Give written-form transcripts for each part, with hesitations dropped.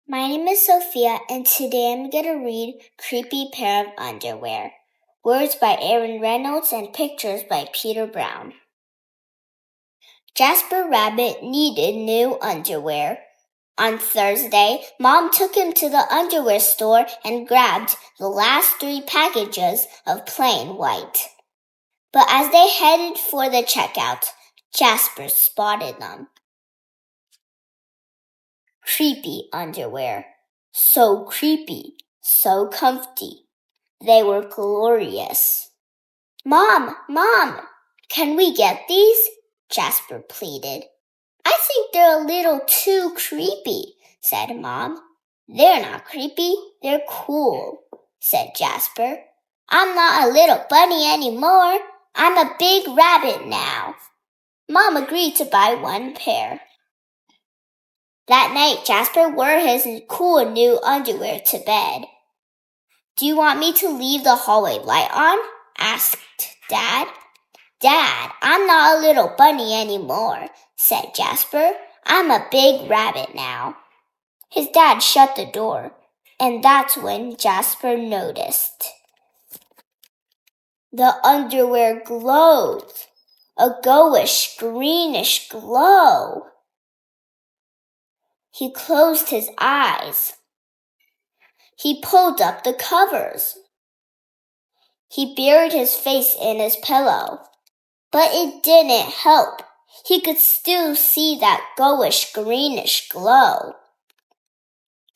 My name is Sophia, and today I'm going to read Creepy Pair of Underwear. Words by Reynolds and pictures by Peter Brown. Jasper Rabbit needed new underwear. On Thursday, Mom took him to the underwear store and grabbed the last 3 packages of plain white. But as they headed for the checkout, Jasper spotted them. Creepy underwear. So creepy, so comfy. They were glorious. Mom, can we get these? Jasper pleaded. I think they're a little too creepy, said Mom. They're not creepy, they're cool, said Jasper. I'm not a little bunny anymore. I'm a big rabbit now. Mom agreed to buy 1 pair. That night, Jasper wore his cool new underwear to bed. Do you want me to leave the hallway light on? Asked Dad. Dad, I'm not a little bunny anymore, said Jasper. I'm a big rabbit now. His dad shut the door, and that's when Jasper noticed. The underwear glowed, a goldish greenish glow. He closed his eyes. He pulled up the covers. He buried his face in his pillow. But it didn't help. He could still see that goldish greenish glow.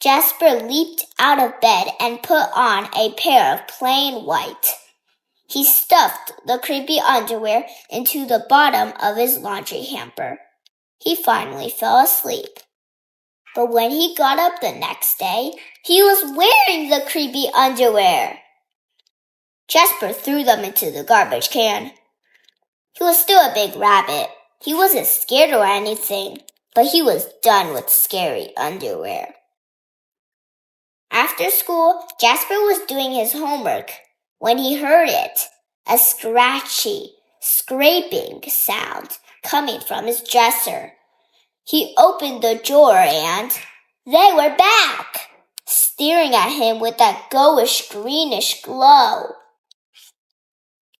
Jasper leaped out of bed and put on a pair of plain white. He stuffed the creepy underwear into the bottom of his laundry hamper. He finally fell asleep. But when he got up the next day, he was wearing the creepy underwear. Jasper threw them into the garbage can. He was still a big rabbit. He wasn't scared or anything, but he was done with scary underwear. After school, Jasper was doing his homework when he heard it, a scratchy, scraping sound coming from his dresser. He opened the drawer and they were back, staring at him with that goldish greenish glow.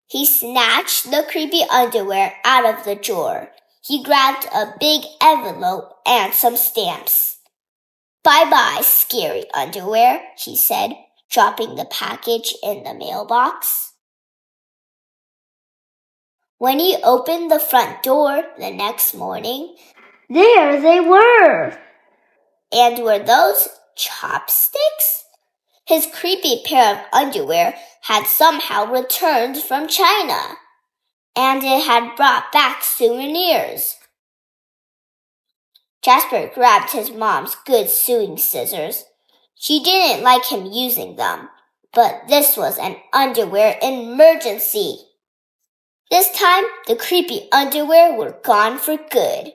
He snatched the creepy underwear out of the drawer. He grabbed a big envelope and some stamps. Bye-bye, scary underwear, he said, dropping the package in the mailbox. When he opened the front door the next morning, there they were. And were those chopsticks? His creepy pair of underwear had somehow returned from China, and it had brought back souvenirs. Jasper grabbed his mom's good sewing scissors. She didn't like him using them, but this was an underwear emergency. This time, the creepy underwear were gone for good.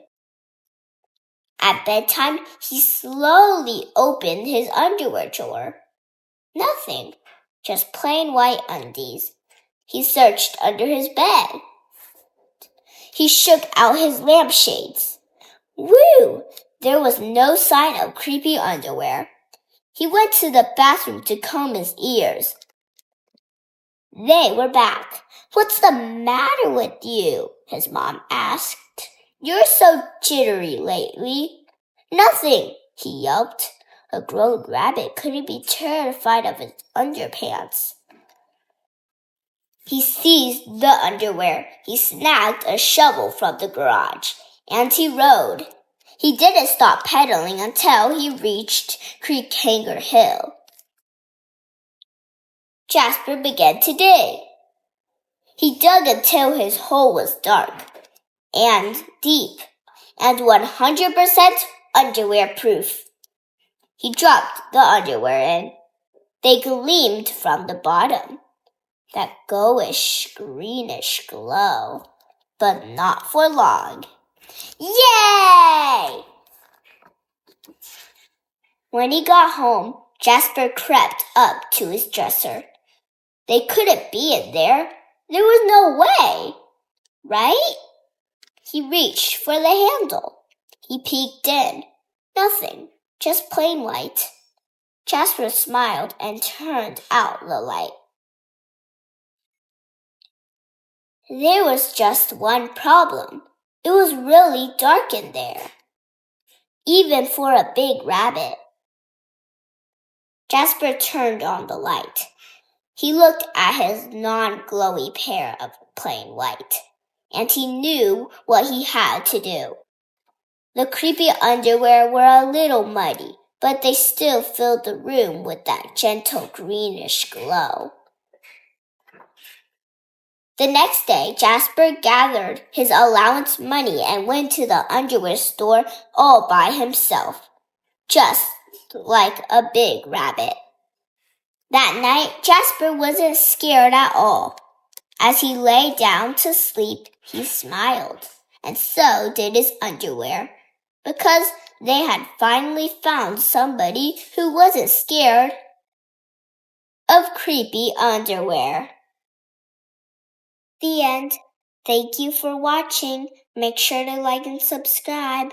At bedtime, he slowly opened his underwear drawer. Nothing, just plain white undies. He searched under his bed. He shook out his lampshades. Whew! There was no sign of creepy underwear. He went to the bathroom to comb his ears. They were back. What's the matter with you? His mom asked. You're so jittery lately. Nothing, he yelped. A grown rabbit couldn't be terrified of his underpants. He seized the underwear. He snagged a shovel from the garage, and he rode. He didn't stop pedaling until he reached Creek Hanger Hill. Jasper began to dig. He dug until his hole was dark and deep and 100% underwear-proof. He dropped the underwear in. They gleamed from the bottom. That goldish, greenish glow. But not for long. Yay! When he got home, Jasper crept up to his dresser. They couldn't be in there. There was no way. Right? He reached for the handle. He peeked in. Nothing. Just plain white. Jasper smiled and turned out the light. There was just one problem. It was really dark in there, even for a big rabbit. Jasper turned on the light. He looked at his non-glowy pair of plain white, and he knew what he had to do. The creepy underwear were a little muddy, but they still filled the room with that gentle greenish glow. The next day, Jasper gathered his allowance money and went to the underwear store all by himself, just like a big rabbit. That night, Jasper wasn't scared at all. As he lay down to sleep, he smiled, and so did his underwear, because they had finally found somebody who wasn't scared of creepy underwear. The end. Thank you for watching. Make sure to like and subscribe.